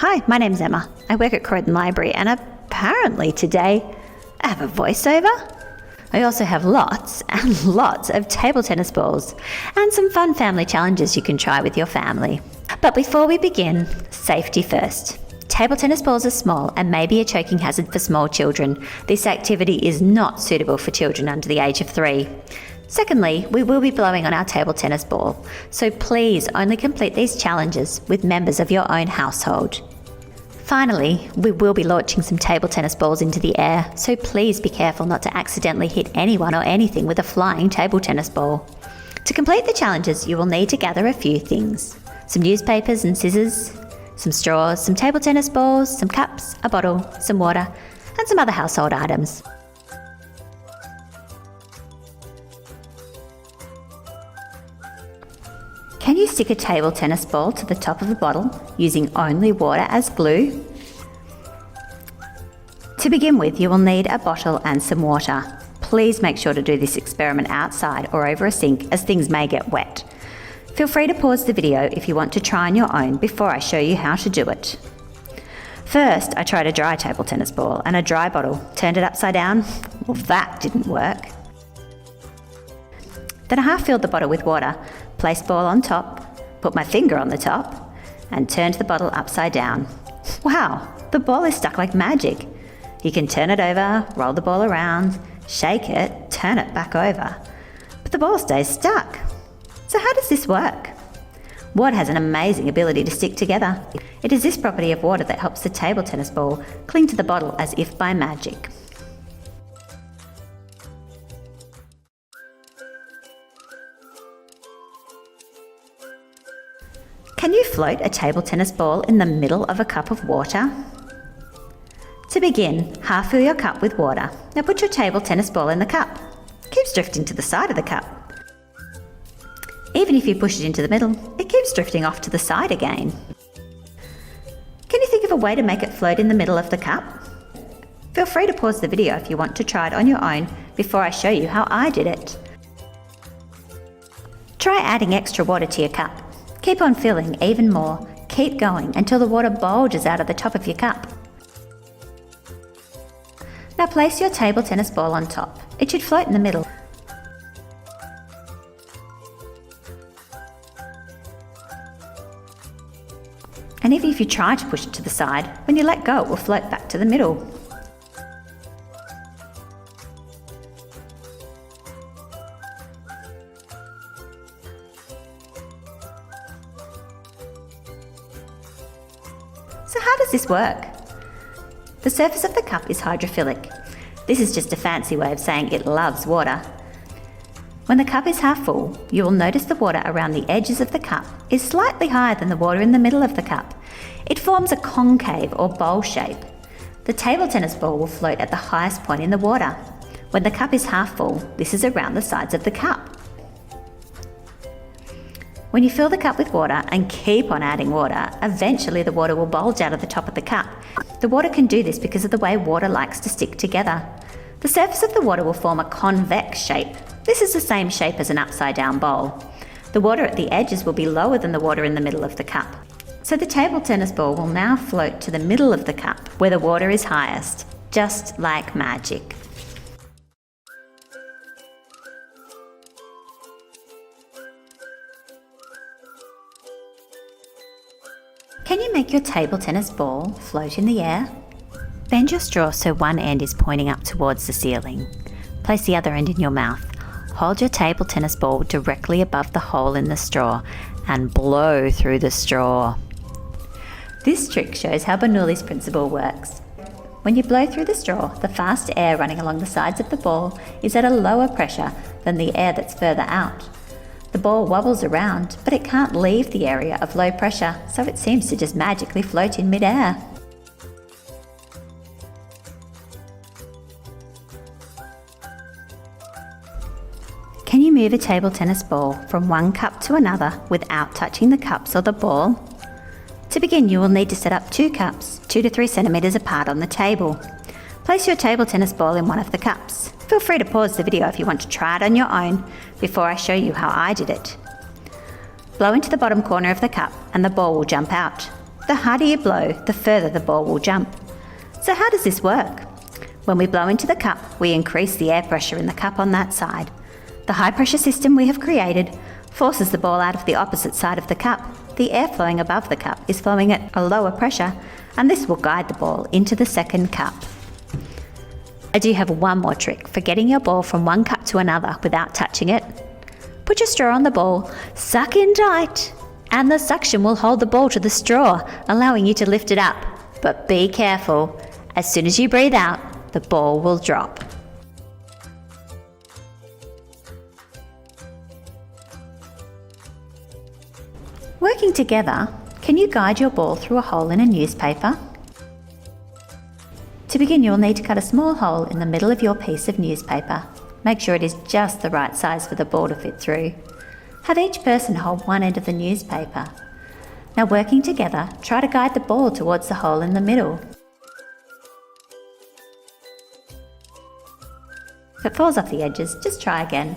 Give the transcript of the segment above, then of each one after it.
Hi, my name's Emma. I work at Croydon Library and apparently today I have a voiceover. I also have lots and lots of table tennis balls and some fun family challenges you can try with your family. But before we begin, safety first. Table tennis balls are small and may be a choking hazard for small children. This activity is not suitable for children under the age of 3. Secondly, we will be blowing on our table tennis ball, so please only complete these challenges with members of your own household. Finally, we will be launching some table tennis balls into the air, so please be careful not to accidentally hit anyone or anything with a flying table tennis ball. To complete the challenges, you will need to gather a few things: some newspapers and scissors, some straws, some table tennis balls, some cups, a bottle, some water, and some other household items. Can you stick a table tennis ball to the top of a bottle using only water as glue? To begin with, you will need a bottle and some water. Please make sure to do this experiment outside or over a sink, as things may get wet. Feel free to pause the video if you want to try on your own before I show you how to do it. First, I tried a dry table tennis ball and a dry bottle, turned it upside down. Well, that didn't work. Then I half filled the bottle with water, placed ball on top, put my finger on the top, and turned the bottle upside down. Wow, the ball is stuck like magic. You can turn it over, roll the ball around, shake it, turn it back over, but the ball stays stuck. So how does this work? Water has an amazing ability to stick together. It is this property of water that helps the table tennis ball cling to the bottle as if by magic. Can you float a table tennis ball in the middle of a cup of water? To begin, half fill your cup with water. Now put your table tennis ball in the cup. Keeps drifting to the side of the cup. Even if you push it into the middle, it keeps drifting off to the side again. Can you think of a way to make it float in the middle of the cup? Feel free to pause the video if you want to try it on your own before I show you how I did it. Try adding extra water to your cup. Keep on filling even more. Keep going until the water bulges out of the top of your cup. Now place your table tennis ball on top. It should float in the middle. And even if you try to push it to the side, when you let go, it will float back to the middle. So how does this work? The surface of the cup is hydrophilic. This is just a fancy way of saying it loves water. When the cup is half full, you will notice the water around the edges of the cup is slightly higher than the water in the middle of the cup. It forms a concave or bowl shape. The table tennis ball will float at the highest point in the water. When the cup is half full, this is around the sides of the cup. When you fill the cup with water and keep on adding water, eventually the water will bulge out of the top of the cup. The water can do this because of the way water likes to stick together. The surface of the water will form a convex shape. This is the same shape as an upside down bowl. The water at the edges will be lower than the water in the middle of the cup. So the table tennis ball will now float to the middle of the cup where the water is highest, just like magic. Can you make your table tennis ball float in the air? Bend your straw so one end is pointing up towards the ceiling. Place the other end in your mouth. Hold your table tennis ball directly above the hole in the straw and blow through the straw. This trick shows how Bernoulli's principle works. When you blow through the straw, the fast air running along the sides of the ball is at a lower pressure than the air that's further out. The ball wobbles around, but it can't leave the area of low pressure, so it seems to just magically float in mid-air. Can you move a table tennis ball from one cup to another without touching the cups or the ball? To begin, you will need to set up 2 cups, 2 to 3 centimeters apart on the table. Place your table tennis ball in one of the cups. Feel free to pause the video if you want to try it on your own before I show you how I did it. Blow into the bottom corner of the cup and the ball will jump out. The harder you blow, the further the ball will jump. So how does this work? When we blow into the cup, we increase the air pressure in the cup on that side. The high pressure system we have created forces the ball out of the opposite side of the cup. The air flowing above the cup is flowing at a lower pressure, and this will guide the ball into the second cup. I do have one more trick for getting your ball from one cup to another without touching it. Put your straw on the ball, suck in tight, and the suction will hold the ball to the straw, allowing you to lift it up. But be careful, as soon as you breathe out, the ball will drop. Working together, can you guide your ball through a hole in a newspaper? To begin, you'll need to cut a small hole in the middle of your piece of newspaper. Make sure it is just the right size for the ball to fit through. Have each person hold one end of the newspaper. Now, working together, try to guide the ball towards the hole in the middle. If it falls off the edges, just try again.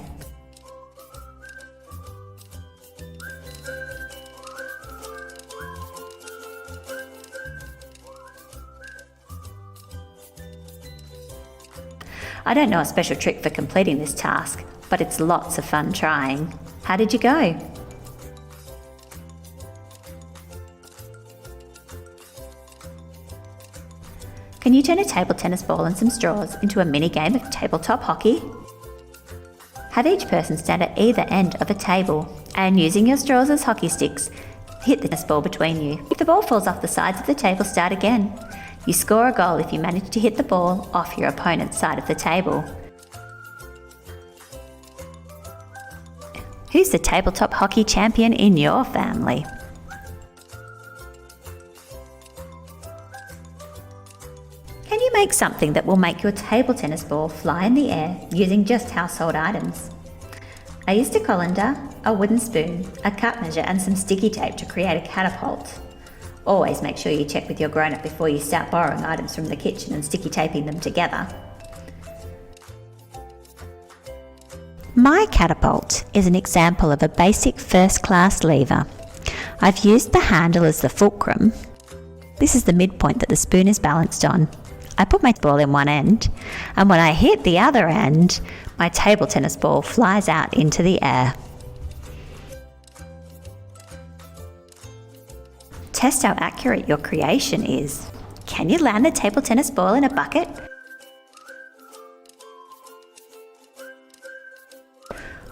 I don't know a special trick for completing this task, but it's lots of fun trying. How did you go? Can you turn a table tennis ball and some straws into a mini game of tabletop hockey? Have each person stand at either end of a table and, using your straws as hockey sticks, hit the tennis ball between you. If the ball falls off the sides of the table, start again. You score a goal if you manage to hit the ball off your opponent's side of the table. Who's the tabletop hockey champion in your family? Can you make something that will make your table tennis ball fly in the air using just household items? I used a colander, a wooden spoon, a cup measure and some sticky tape to create a catapult. Always make sure you check with your grown-up before you start borrowing items from the kitchen and sticky taping them together. My catapult is an example of a basic first-class lever. I've used the handle as the fulcrum. This is the midpoint that the spoon is balanced on. I put my ball in one end, and when I hit the other end, my table tennis ball flies out into the air. Test how accurate your creation is. Can you land the table tennis ball in a bucket?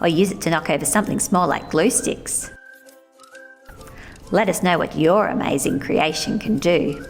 Or use it to knock over something small like glue sticks? Let us know what your amazing creation can do.